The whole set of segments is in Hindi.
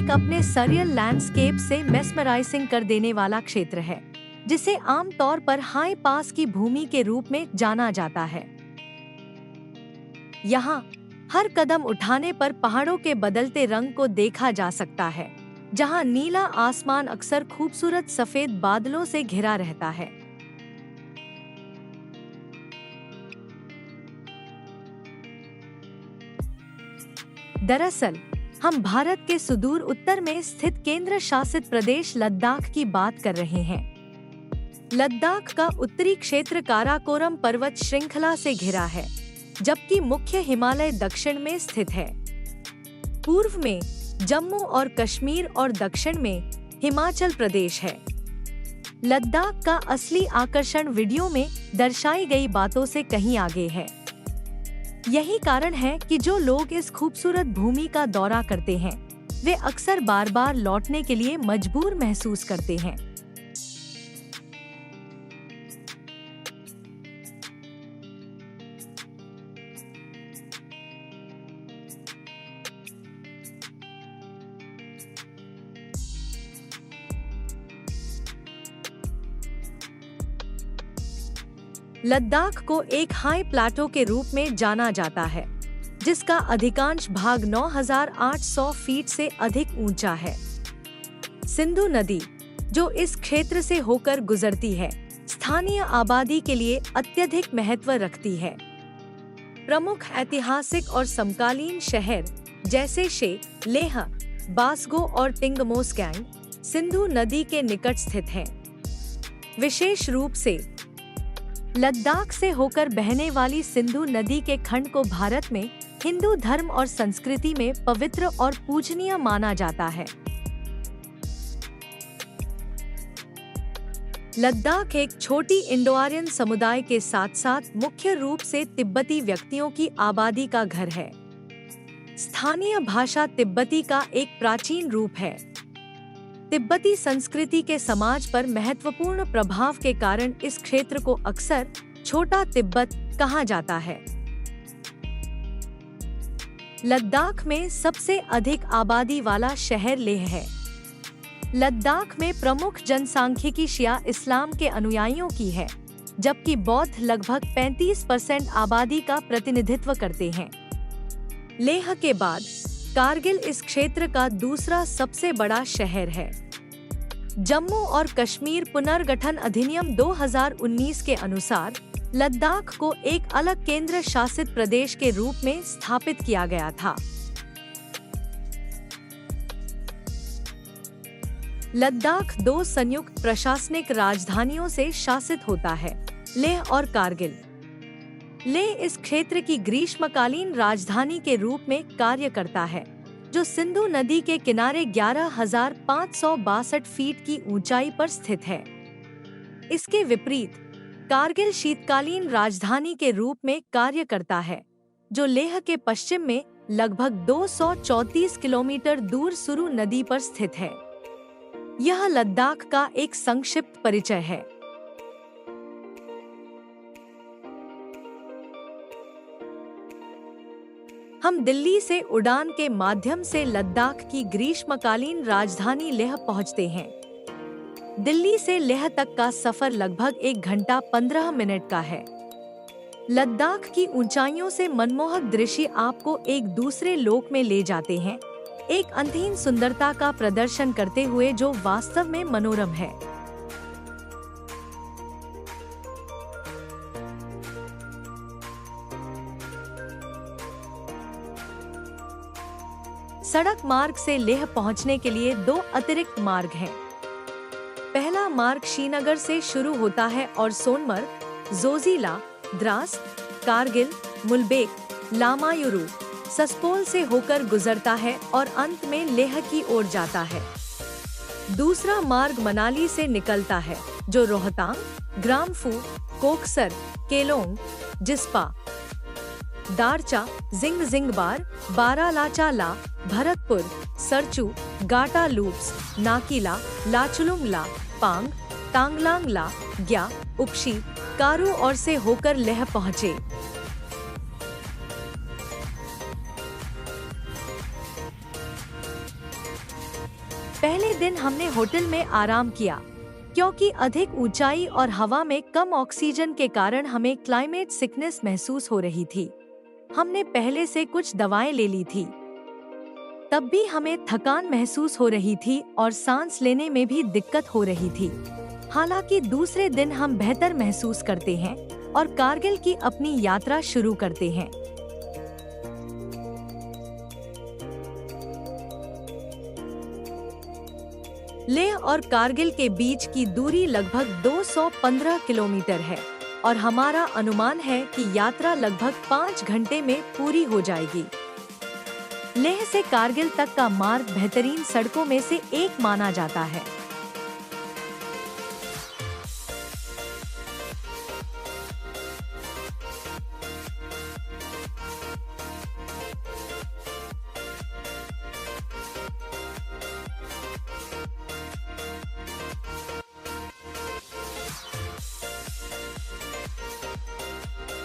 एक अपने सरियल लैंडस्केप से मेस्मराइजिंग कर देने वाला क्षेत्र है, जिसे आमतौर पर हाई पास की भूमि के रूप में जाना जाता है। यहाँ हर कदम उठाने पर पहाड़ों के बदलते रंग को देखा जा सकता है, जहाँ नीला आसमान अक्सर खूबसूरत सफेद बादलों से घिरा रहता है। दरअसल हम भारत के सुदूर उत्तर में स्थित केंद्र शासित प्रदेश लद्दाख की बात कर रहे हैं। लद्दाख का उत्तरी क्षेत्र काराकोरम पर्वत श्रृंखला से घिरा है, जबकि मुख्य हिमालय दक्षिण में स्थित है। पूर्व में जम्मू और कश्मीर और दक्षिण में हिमाचल प्रदेश है। लद्दाख का असली आकर्षण वीडियो में दर्शाई गई बातों से कहीं आगे है। यही कारण है कि जो लोग इस खूबसूरत भूमि का दौरा करते हैं, वे अक्सर बार बार लौटने के लिए मजबूर महसूस करते हैं। लद्दाख को एक हाई प्लाटो के रूप में जाना जाता है, जिसका अधिकांश भाग 9,800 फीट से अधिक ऊंचा है। सिंधु नदी, जो इस क्षेत्र से होकर गुजरती है, स्थानीय आबादी के लिए अत्यधिक महत्व रखती है। प्रमुख ऐतिहासिक और समकालीन शहर जैसे शे, लेह, बासगो और टिंगमोस्कैंग सिंधु नदी के निकट स्थित हैं। विशेष रूप से लद्दाख से होकर बहने वाली सिंधु नदी के खंड को भारत में हिंदू धर्म और संस्कृति में पवित्र और पूजनीय माना जाता है। लद्दाख एक छोटी इंडो-आर्यन समुदाय के साथ साथ मुख्य रूप से तिब्बती व्यक्तियों की आबादी का घर है। स्थानीय भाषा तिब्बती का एक प्राचीन रूप है। तिब्बती संस्कृति के समाज पर महत्वपूर्ण प्रभाव के कारण इस क्षेत्र को अक्सर छोटा तिब्बत कहा जाता है। लद्दाख में सबसे अधिक आबादी वाला शहर लेह है। लद्दाख में प्रमुख जनसांख्यिकी शिया इस्लाम के अनुयायियों की है, जबकि बौद्ध लगभग 35% आबादी का प्रतिनिधित्व करते हैं। लेह के बाद कारगिल इस क्षेत्र का दूसरा सबसे बड़ा शहर है। जम्मू और कश्मीर पुनर्गठन अधिनियम 2019 के अनुसार लद्दाख को एक अलग केंद्र शासित प्रदेश के रूप में स्थापित किया गया था। लद्दाख 2 संयुक्त प्रशासनिक राजधानियों से शासित होता है, लेह और कारगिल। लेह इस क्षेत्र की ग्रीष्मकालीन राजधानी के रूप में कार्य करता है, जो सिंधु नदी के किनारे 11,562 फीट की ऊंचाई पर स्थित है। इसके विपरीत कारगिल शीतकालीन राजधानी के रूप में कार्य करता है, जो लेह के पश्चिम में लगभग 234 किलोमीटर दूर सुरु नदी पर स्थित है। यह लद्दाख का एक संक्षिप्त परिचय है। हम दिल्ली से उड़ान के माध्यम से लद्दाख की ग्रीष्मकालीन राजधानी लेह पहुंचते हैं। दिल्ली से लेह तक का सफर लगभग 1 घंटा 15 मिनट का है। लद्दाख की ऊंचाइयों से मनमोहक दृश्य आपको एक दूसरे लोक में ले जाते हैं, एक अनंत सुंदरता का प्रदर्शन करते हुए जो वास्तव में मनोरम है। सड़क मार्ग से लेह पहुंचने के लिए 2 अतिरिक्त मार्ग हैं। पहला मार्ग श्रीनगर से शुरू होता है और सोनमर्ग, जोजिला, द्रास, कारगिल, मुलबेक, लामायुरू, सस्पोल से होकर गुजरता है और अंत में लेह की ओर जाता है। दूसरा मार्ग मनाली से निकलता है, जो रोहतांग, ग्रामफू, कोकसर, केलोंग, जिस्पा, दारचा, जिंगबार, बारालाचा ला, भरतपुर, सरचू, गाटा लूप्स, नाकीला, लाचुलुंगला, पांग, तांगलांगला, ग्या, उपशी, कारू और से होकर लेह पहुँचे। पहले दिन हमने होटल में आराम किया, क्योंकि अधिक ऊंचाई और हवा में कम ऑक्सीजन के कारण हमें क्लाइमेट सिकनेस महसूस हो रही थी। हमने पहले से कुछ दवाएं ले ली थी, तब भी हमें थकान महसूस हो रही थी और सांस लेने में भी दिक्कत हो रही थी। हालांकि दूसरे दिन हम बेहतर महसूस करते हैं और कारगिल की अपनी यात्रा शुरू करते हैं। लेह और कारगिल के बीच की दूरी लगभग 215 किलोमीटर है और हमारा अनुमान है कि यात्रा लगभग 5 घंटे में पूरी हो जाएगी। लेह से कारगिल तक का मार्ग बेहतरीन सड़कों में से एक माना जाता है।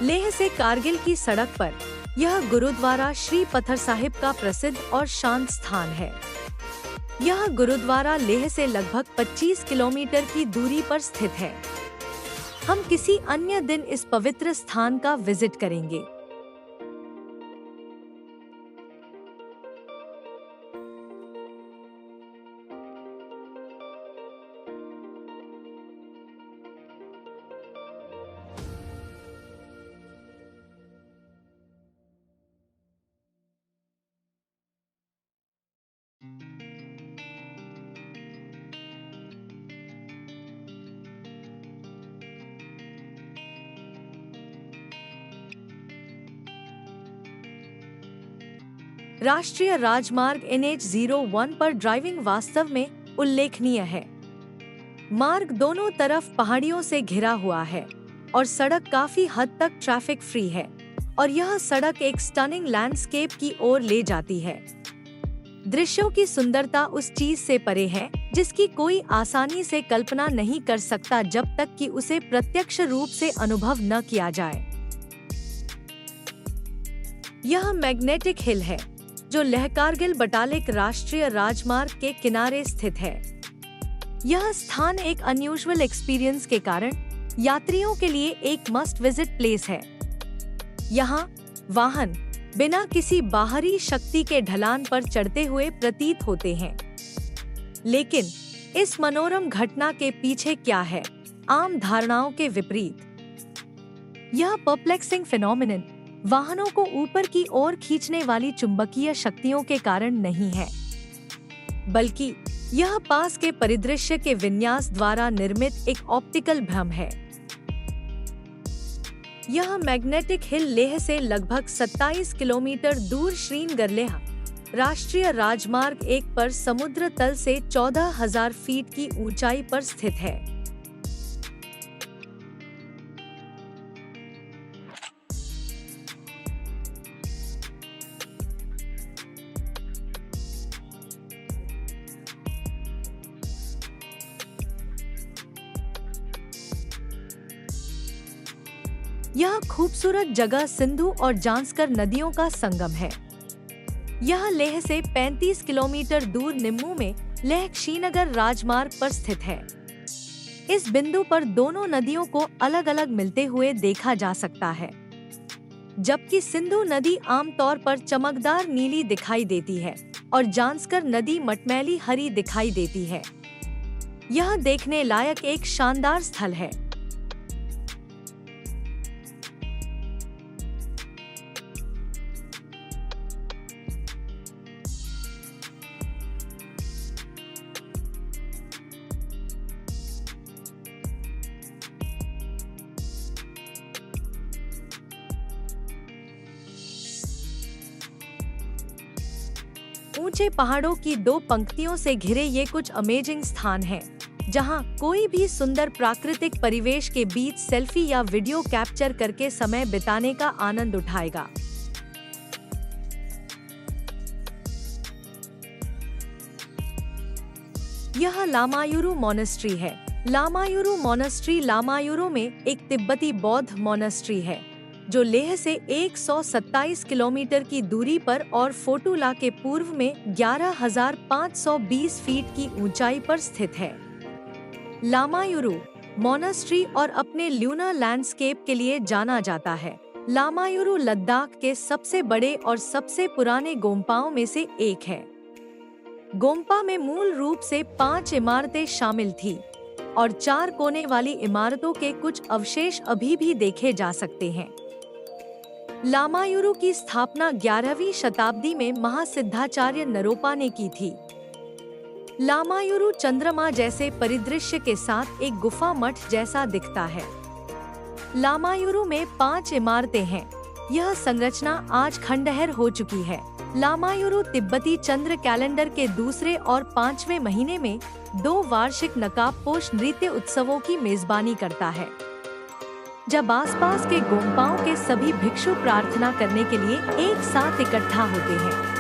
लेह से कारगिल की सड़क पर यह गुरुद्वारा श्री पत्थर साहिब का प्रसिद्ध और शांत स्थान है। यह गुरुद्वारा लेह से लगभग 25 किलोमीटर की दूरी पर स्थित है। हम किसी अन्य दिन इस पवित्र स्थान का विजिट करेंगे। राष्ट्रीय राजमार्ग NH-01 पर ड्राइविंग वास्तव में उल्लेखनीय है। मार्ग दोनों तरफ पहाड़ियों से घिरा हुआ है और सड़क काफी हद तक ट्रैफिक फ्री है और यह सड़क एक स्टनिंग लैंडस्केप की ओर ले जाती है। दृश्यों की सुंदरता उस चीज से परे है जिसकी कोई आसानी से कल्पना नहीं कर सकता जब तक कि उसे प्रत्यक्ष रूप से अनुभव न किया जाए। यह मैग्नेटिक हिल है जो लेह कारगिल बटालिक राष्ट्रीय राजमार्ग के किनारे स्थित है। यह स्थान एक अनयूजुअल एक्सपीरियंस के कारण यात्रियों के लिए एक मस्ट विजिट प्लेस है। यहाँ वाहन बिना किसी बाहरी शक्ति के ढलान पर चढ़ते हुए प्रतीत होते हैं, लेकिन इस मनोरम घटना के पीछे क्या है, आम धारणाओं के विपरीत। यह परप्लेक्सिंग फिनोमिनन वाहनों को ऊपर की ओर खींचने वाली चुंबकीय शक्तियों के कारण नहीं है, बल्कि यह पास के परिदृश्य के विन्यास द्वारा निर्मित एक ऑप्टिकल भ्रम है। यह मैग्नेटिक हिल लेह से लगभग 27 किलोमीटर दूर श्रीनगर लेह राष्ट्रीय राजमार्ग 1 पर समुद्र तल से 14,000 फीट की ऊंचाई पर स्थित है। यह खूबसूरत जगह सिंधु और जांस्कर नदियों का संगम है। यह लेह से 35 किलोमीटर दूर निम्मू में लेह श्रीनगर राजमार्ग पर स्थित है। इस बिंदु पर दोनों नदियों को अलग अलग मिलते हुए देखा जा सकता है, जबकि सिंधु नदी आमतौर पर चमकदार नीली दिखाई देती है और जांस्कर नदी मटमैली हरी दिखाई देती है। यह देखने लायक एक शानदार स्थल है। ऊंचे पहाड़ों की 2 पंक्तियों से घिरे ये कुछ अमेजिंग स्थान हैं, जहां कोई भी सुंदर प्राकृतिक परिवेश के बीच सेल्फी या वीडियो कैप्चर करके समय बिताने का आनंद उठाएगा। यह लामायुरु मोनेस्ट्री है। लामायुरु मोनेस्ट्री लामायुरु में एक तिब्बती बौद्ध मोनेस्ट्री है जो लेह से 127 किलोमीटर की दूरी पर और फोटुला के पूर्व में 11,520 फीट की ऊंचाई पर स्थित है। लामायुरु मोनास्ट्री और अपने ल्यूना लैंडस्केप के लिए जाना जाता है। लामायुरु लद्दाख के सबसे बड़े और सबसे पुराने गोम्पाओं में से एक है। गोम्पा में मूल रूप से 5 इमारतें शामिल थी और 4 कोने वाली इमारतों के कुछ अवशेष अभी भी देखे जा सकते हैं। लामायुरु की स्थापना 11वीं शताब्दी में महासिद्धाचार्य नरोपा ने की थी। लामायुरु चंद्रमा जैसे परिदृश्य के साथ एक गुफा मठ जैसा दिखता है। लामायुरु में 5 इमारतें हैं। यह संरचना आज खंडहर हो चुकी है। लामायुरु तिब्बती चंद्र कैलेंडर के दूसरे और 5वें महीने में 2 वार्षिक नकाबपोश नृत्य उत्सवों की मेजबानी करता है, जब आसपास के गोम्पाओं के सभी भिक्षु प्रार्थना करने के लिए एक साथ इकट्ठा होते हैं।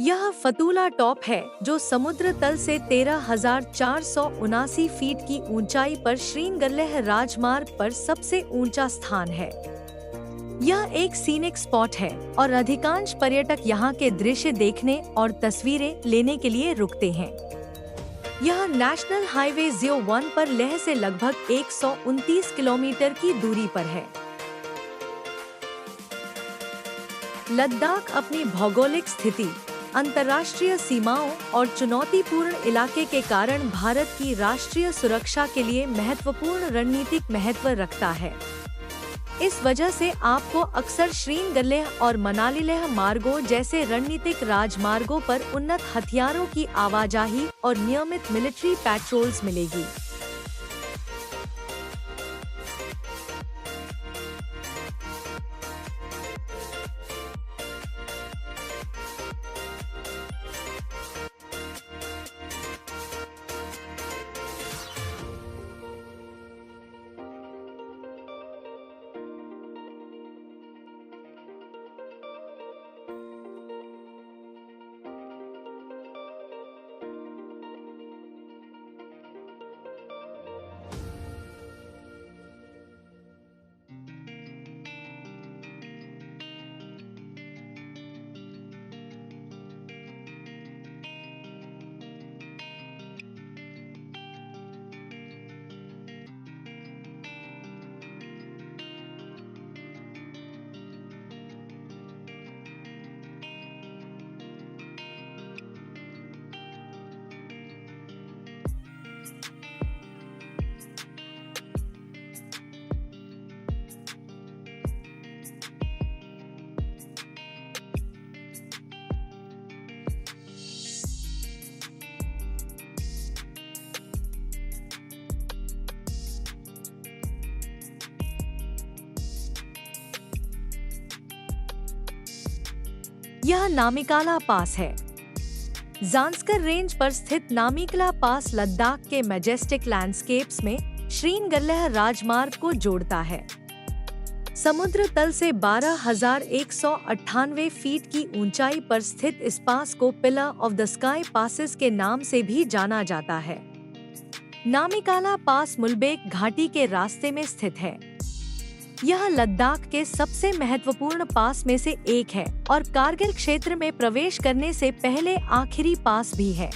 यह फतूला टॉप है, जो समुद्र तल से 13,479 फीट की ऊंचाई पर श्रीनगर राजमार्ग पर सबसे ऊंचा स्थान है। यह एक सीनिक स्पॉट है और अधिकांश पर्यटक यहाँ के दृश्य देखने और तस्वीरें लेने के लिए रुकते हैं। यह नेशनल हाईवे 01 पर लेह से लगभग 129 किलोमीटर की दूरी पर है। लद्दाख अपनी भौगोलिक स्थिति, अंतर्राष्ट्रीय सीमाओं और चुनौतीपूर्ण इलाके के कारण भारत की राष्ट्रीय सुरक्षा के लिए महत्वपूर्ण रणनीतिक महत्व रखता है। इस वजह से आपको अक्सर श्रीनगर और मनाली लेह मार्गों जैसे रणनीतिक राजमार्गों पर उन्नत हथियारों की आवाजाही और नियमित मिलिट्री पैट्रोल्स मिलेगी। यह नामिकाला पास है। ज़ांस्कर रेंज पर स्थित नामिकाला पास लद्दाख के मैजेस्टिक लैंडस्केप्स में श्रीनगर राजमार्ग को जोड़ता है। समुद्र तल से 12,198 फीट की ऊंचाई पर स्थित इस पास को pillar of the sky passes के नाम से भी जाना जाता है। नामिकाला पास मुलबेक घाटी के रास्ते में स्थित है। यह लद्दाख के सबसे महत्वपूर्ण पास में से एक है और कारगिल क्षेत्र में प्रवेश करने से पहले आखिरी पास भी है।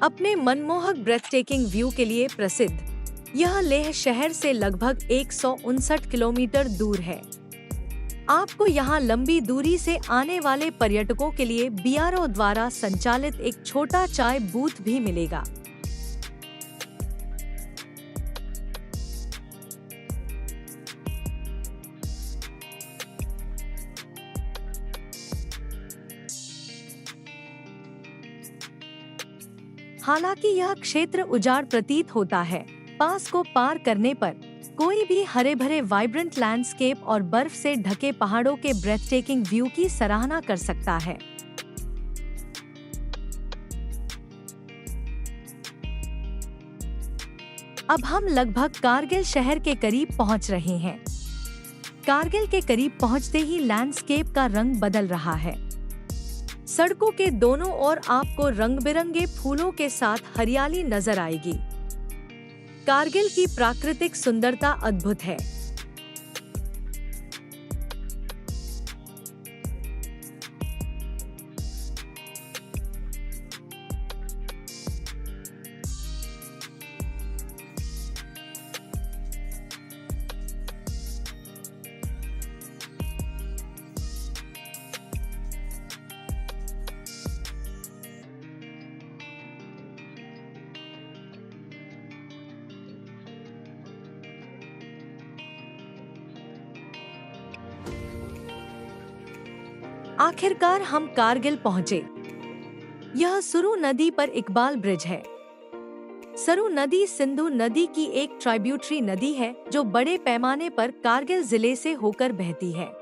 अपने मनमोहक ब्रेथटेकिंग व्यू के लिए प्रसिद्ध यह लेह शहर से लगभग 159 किलोमीटर दूर है। आपको यहाँ लंबी दूरी से आने वाले पर्यटकों के लिए बीआरओ द्वारा संचालित एक छोटा चाय बूथ भी मिलेगा। हालांकि यह क्षेत्र उजाड़ प्रतीत होता है, पास को पार करने पर कोई भी हरे भरे वाइब्रेंट लैंडस्केप और बर्फ से ढके पहाड़ों के ब्रेथटेकिंग व्यू की सराहना कर सकता है। अब हम लगभग कारगिल शहर के करीब पहुंच रहे हैं। कारगिल के करीब पहुंचते ही लैंडस्केप का रंग बदल रहा है। सड़कों के दोनों ओर आपको रंग-बिरंगे फूलों के साथ हरियाली नजर आएगी। कारगिल की प्राकृतिक सुंदरता अद्भुत है। आखिरकार हम कारगिल पहुंचे। यह सुरु नदी पर इकबाल ब्रिज है। सरु नदी सिंधु नदी की एक ट्राइब्यूटरी नदी है जो बड़े पैमाने पर कारगिल जिले से होकर बहती है।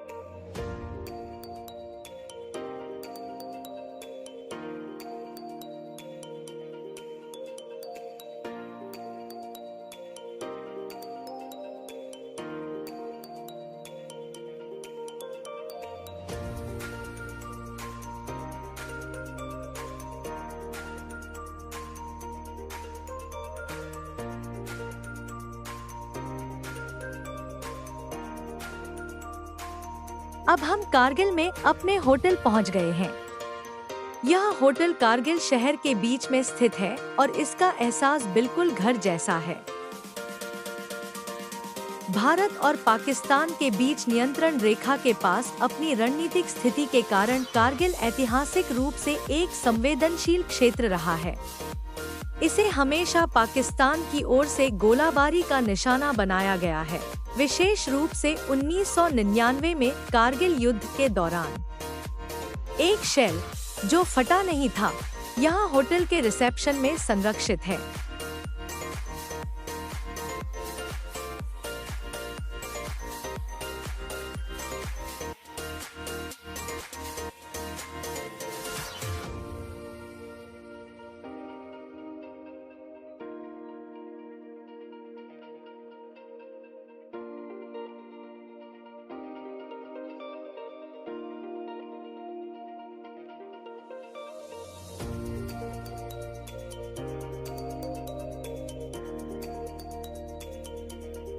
अब हम कारगिल में अपने होटल पहुंच गए हैं। यह होटल कारगिल शहर के बीच में स्थित है और इसका एहसास बिल्कुल घर जैसा है। भारत और पाकिस्तान के बीच नियंत्रण रेखा के पास अपनी रणनीतिक स्थिति के कारण कारगिल ऐतिहासिक रूप से एक संवेदनशील क्षेत्र रहा है। इसे हमेशा पाकिस्तान की ओर से गोलाबारी का निशाना बनाया गया है, विशेष रूप से 1999 में कारगिल युद्ध के दौरान। एक शेल जो फटा नहीं था, यहाँ होटल के रिसेप्शन में संरक्षित है।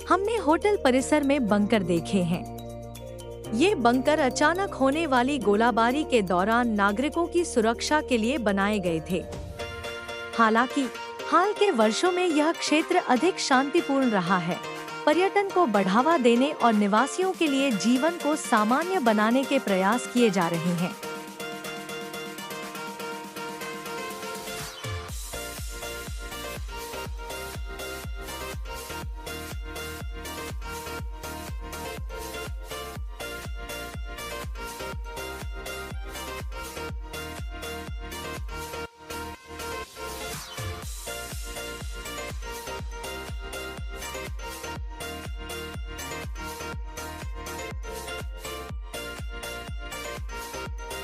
हमने होटल परिसर में बंकर देखे हैं। ये बंकर अचानक होने वाली गोलाबारी के दौरान नागरिकों की सुरक्षा के लिए बनाए गए थे। हालांकि हाल के वर्षों में यह क्षेत्र अधिक शांतिपूर्ण रहा है। पर्यटन को बढ़ावा देने और निवासियों के लिए जीवन को सामान्य बनाने के प्रयास किए जा रहे हैं।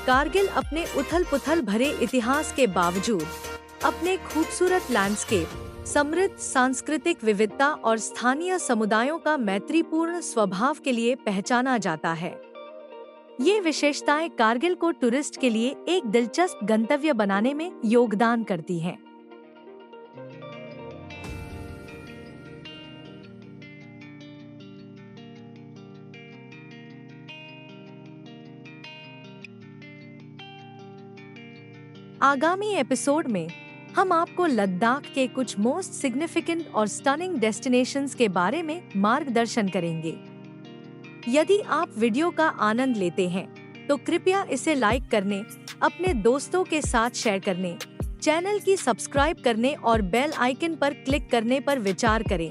कारगिल अपने उथल-पुथल भरे इतिहास के बावजूद अपने खूबसूरत लैंडस्केप, समृद्ध सांस्कृतिक विविधता और स्थानीय समुदायों का मैत्रीपूर्ण स्वभाव के लिए पहचाना जाता है। ये विशेषताएं कारगिल को टूरिस्ट के लिए एक दिलचस्प गंतव्य बनाने में योगदान करती हैं। आगामी एपिसोड में हम आपको लद्दाख के कुछ मोस्ट सिग्निफिकेंट और स्टनिंग डेस्टिनेशंस के बारे में मार्गदर्शन करेंगे। यदि आप वीडियो का आनंद लेते हैं तो कृपया इसे लाइक करने, अपने दोस्तों के साथ शेयर करने, चैनल की सब्सक्राइब करने और बेल आइकन पर क्लिक करने पर विचार करें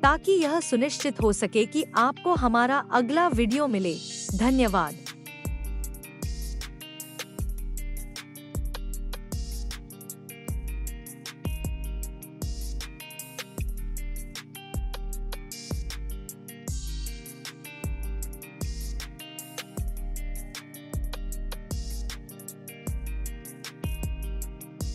ताकि यह सुनिश्चित हो सके कि आपको हमारा अगला वीडियो मिले। धन्यवाद।